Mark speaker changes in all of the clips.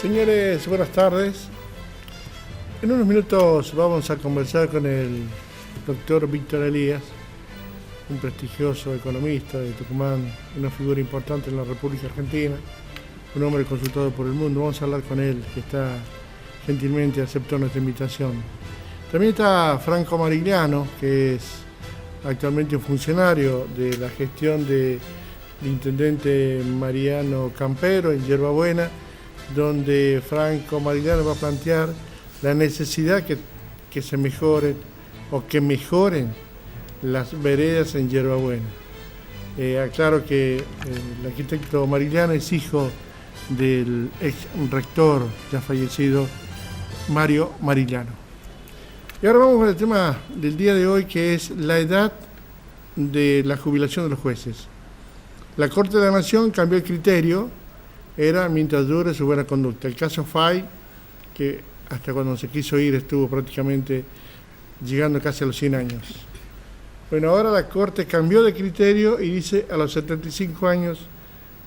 Speaker 1: Señores, buenas tardes. En unos minutos vamos a conversar con el doctor Víctor Elías, un prestigioso economista de Tucumán, una figura importante en la República Argentina, un hombre consultado por el mundo. Vamos a hablar con él, que está gentilmente aceptó nuestra invitación. También está Franco Marigliano, que es actualmente un funcionario de la gestión del intendente Mariano Campero en Yerba Buena, donde Franco Marigliano va a plantear la necesidad que se mejoren o que mejoren las veredas en Yerba Buena. Aclaro que el arquitecto Marigliano es hijo del ex rector ya fallecido Mario Marigliano. Y ahora vamos con el tema del día de hoy, que es la edad de la jubilación de los jueces. La Corte de la Nación cambió el criterio, era mientras dure su buena conducta. El caso Fay, que hasta cuando se quiso ir estuvo prácticamente llegando casi a los 100 años. Bueno, ahora la Corte cambió de criterio y dice a los 75 años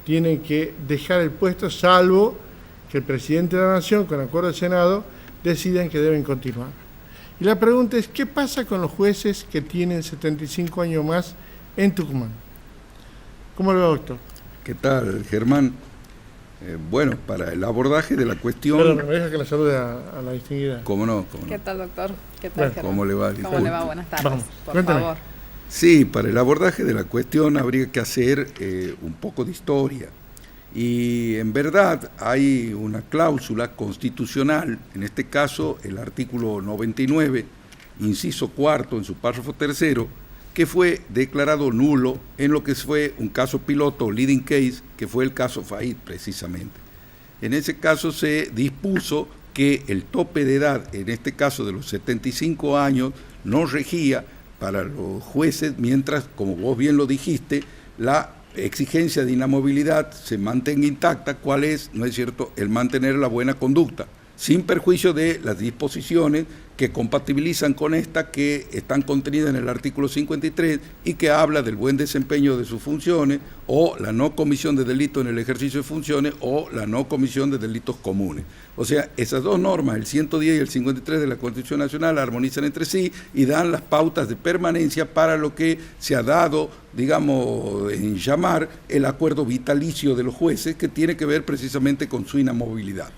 Speaker 1: tienen que dejar el puesto, salvo que el presidente de la Nación, con acuerdo del Senado, decidan que deben continuar. Y la pregunta es, ¿qué pasa con los jueces que tienen 75 años más en Tucumán? ¿Cómo lo ve, doctor?
Speaker 2: ¿Qué tal, Germán? Bueno, para el abordaje de la cuestión...
Speaker 1: Pero me deja que la salude a la distinguida.
Speaker 2: ¿Cómo no?
Speaker 3: ¿Qué tal, doctor? ¿Qué tal,
Speaker 1: bueno,
Speaker 3: Germán?
Speaker 2: ¿Cómo le va?
Speaker 3: ¿Cómo le va? Buenas tardes,
Speaker 1: Vamos,
Speaker 3: por
Speaker 1: cuéntame.
Speaker 3: favor.
Speaker 2: Sí, para el abordaje de la cuestión habría que hacer un poco de historia. Y en verdad hay una cláusula constitucional, en este caso el artículo 99, inciso cuarto, en su párrafo tercero, que fue declarado nulo en lo que fue un caso piloto, leading case, que fue el caso Faid precisamente. En ese caso se dispuso que el tope de edad, en este caso de los 75 años, no regía para los jueces, mientras, como vos bien lo dijiste, la exigencia de inamovilidad se mantenga intacta. ¿Cuál es? ¿No es cierto? El mantener la buena conducta, sin perjuicio de las disposiciones que compatibilizan con esta, que están contenidas en el artículo 53 y que habla del buen desempeño de sus funciones, o la no comisión de delito en el ejercicio de funciones, o la no comisión de delitos comunes. O sea, esas dos normas, el 110 y el 53 de la Constitución Nacional, armonizan entre sí y dan las pautas de permanencia para lo que se ha dado, digamos, en llamar el acuerdo vitalicio de los jueces, que tiene que ver precisamente con su inamovilidad.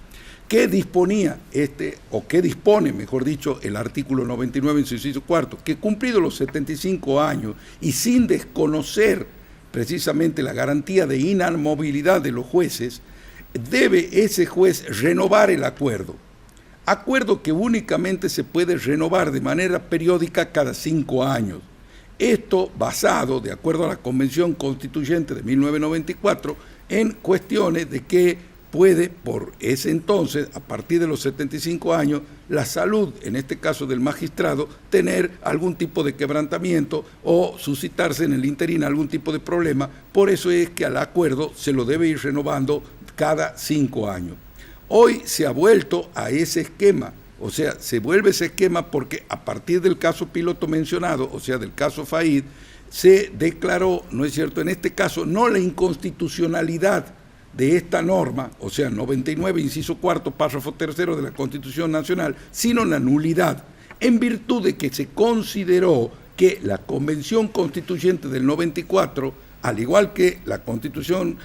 Speaker 2: ¿Qué disponía qué dispone, mejor dicho, el artículo 99 en su inciso cuarto? Que cumplidos los 75 años y sin desconocer precisamente la garantía de inamovilidad de los jueces, debe ese juez renovar el acuerdo. Acuerdo que únicamente se puede renovar de manera periódica cada 5 años. Esto basado, de acuerdo a la Convención Constituyente de 1994, en cuestiones de que puede, por ese entonces, a partir de los 75 años, la salud, en este caso del magistrado, tener algún tipo de quebrantamiento o suscitarse en el interín algún tipo de problema. Por eso es que al acuerdo se lo debe ir renovando cada 5 años. Hoy se ha vuelto a ese esquema, o sea, se vuelve ese esquema porque a partir del caso piloto mencionado, o sea, del caso Faid, se declaró, ¿no es cierto?, en este caso, no la inconstitucionalidad de esta norma, o sea, 99, inciso cuarto, párrafo tercero de la Constitución Nacional, sino la nulidad, en virtud de que se consideró que la Convención Constituyente del 94, al igual que la Convención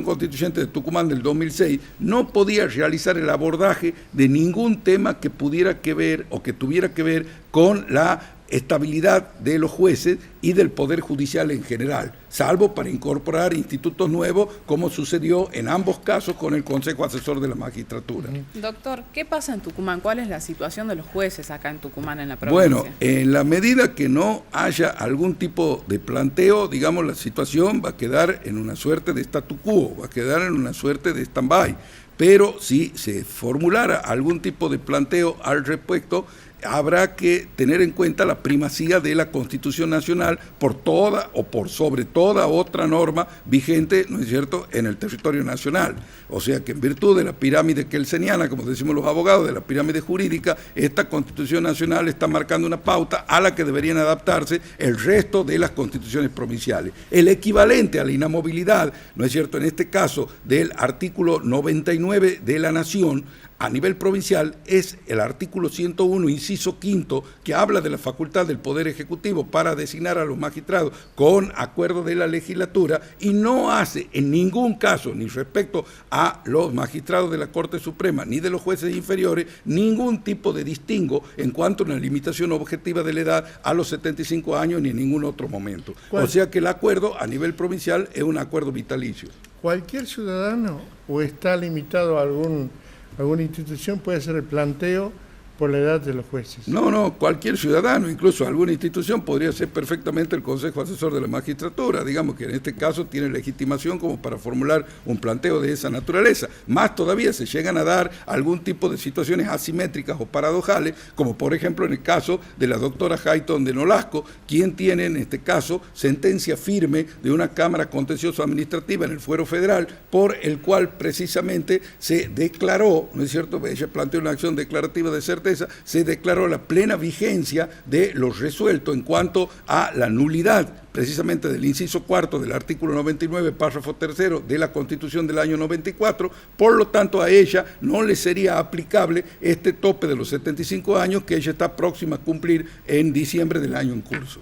Speaker 2: Constituyente de Tucumán del 2006, no podía realizar el abordaje de ningún tema que pudiera que ver o que tuviera que ver con la estabilidad de los jueces y del Poder Judicial en general, salvo para incorporar institutos nuevos, como sucedió en ambos casos con el Consejo Asesor de la Magistratura.
Speaker 3: Doctor, ¿qué pasa en Tucumán? ¿Cuál es la situación de los jueces acá en Tucumán, en la provincia?
Speaker 2: Bueno, en la medida que no haya algún tipo de planteo, digamos, la situación va a quedar en una suerte de statu quo, va a quedar en una suerte de stand-by. Pero si se formulara algún tipo de planteo al respecto, habrá que tener en cuenta la primacía de la Constitución Nacional por toda o por sobre toda otra norma vigente, ¿no es cierto?, en el territorio nacional. O sea que en virtud de la pirámide kelseniana, como decimos los abogados, de la pirámide jurídica, esta Constitución Nacional está marcando una pauta a la que deberían adaptarse el resto de las constituciones provinciales. El equivalente a la inamovilidad, ¿no es cierto?, en este caso del artículo 99 de la Nación, a nivel provincial es el artículo 101, inciso quinto, que habla de la facultad del Poder Ejecutivo para designar a los magistrados con acuerdo de la legislatura y no hace en ningún caso, ni respecto a los magistrados de la Corte Suprema ni de los jueces inferiores, ningún tipo de distingo en cuanto a una limitación objetiva de la edad a los 75 años ni en ningún otro momento. O sea que el acuerdo a nivel provincial es un acuerdo vitalicio.
Speaker 1: ¿Cualquier ciudadano o está limitado a alguna institución puede hacer el planteo por la edad de los jueces?
Speaker 2: No, cualquier ciudadano, incluso alguna institución, podría ser perfectamente el Consejo Asesor de la Magistratura, digamos que en este caso tiene legitimación como para formular un planteo de esa naturaleza. Más todavía se llegan a dar algún tipo de situaciones asimétricas o paradojales, como por ejemplo en el caso de la doctora Hayton de Nolasco, quien tiene en este caso sentencia firme de una Cámara Contencioso Administrativa en el Fuero Federal, por el cual precisamente se declaró, ¿no es cierto?, ella planteó una acción declarativa de certeza, se declaró la plena vigencia de lo resuelto en cuanto a la nulidad precisamente del inciso cuarto del artículo 99, párrafo tercero de la Constitución del año 94, por lo tanto a ella no le sería aplicable este tope de los 75 años que ella está próxima a cumplir en diciembre del año en curso.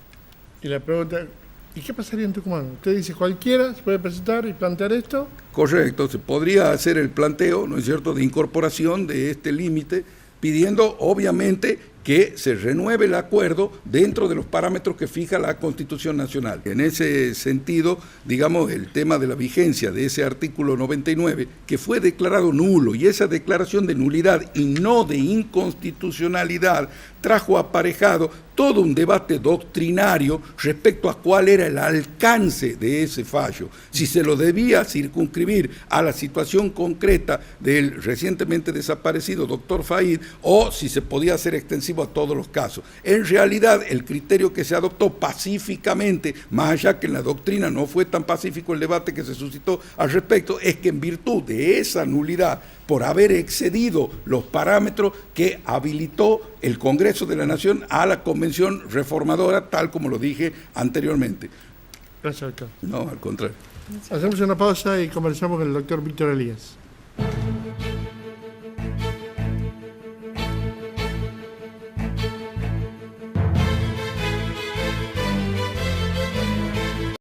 Speaker 1: Y la pregunta, ¿y qué pasaría en Tucumán? Usted dice, cualquiera se puede presentar y plantear esto.
Speaker 2: Correcto, se podría hacer el planteo, ¿no es cierto?, de incorporación de este límite, pidiendo obviamente que se renueve el acuerdo dentro de los parámetros que fija la Constitución Nacional. En ese sentido, digamos, el tema de la vigencia de ese artículo 99, que fue declarado nulo, y esa declaración de nulidad y no de inconstitucionalidad trajo aparejado todo un debate doctrinario respecto a cuál era el alcance de ese fallo, si se lo debía circunscribir a la situación concreta del recientemente desaparecido doctor Faid o si se podía hacer extensivo a todos los casos. En realidad, el criterio que se adoptó pacíficamente, más allá que en la doctrina no fue tan pacífico el debate que se suscitó al respecto, es que en virtud de esa nulidad, por haber excedido los parámetros que habilitó el Congreso de la Nación a la Convención Reformadora, tal como lo dije anteriormente.
Speaker 1: Gracias, doctor.
Speaker 2: No, al contrario.
Speaker 1: Hacemos una pausa y conversamos con el doctor Víctor Elías.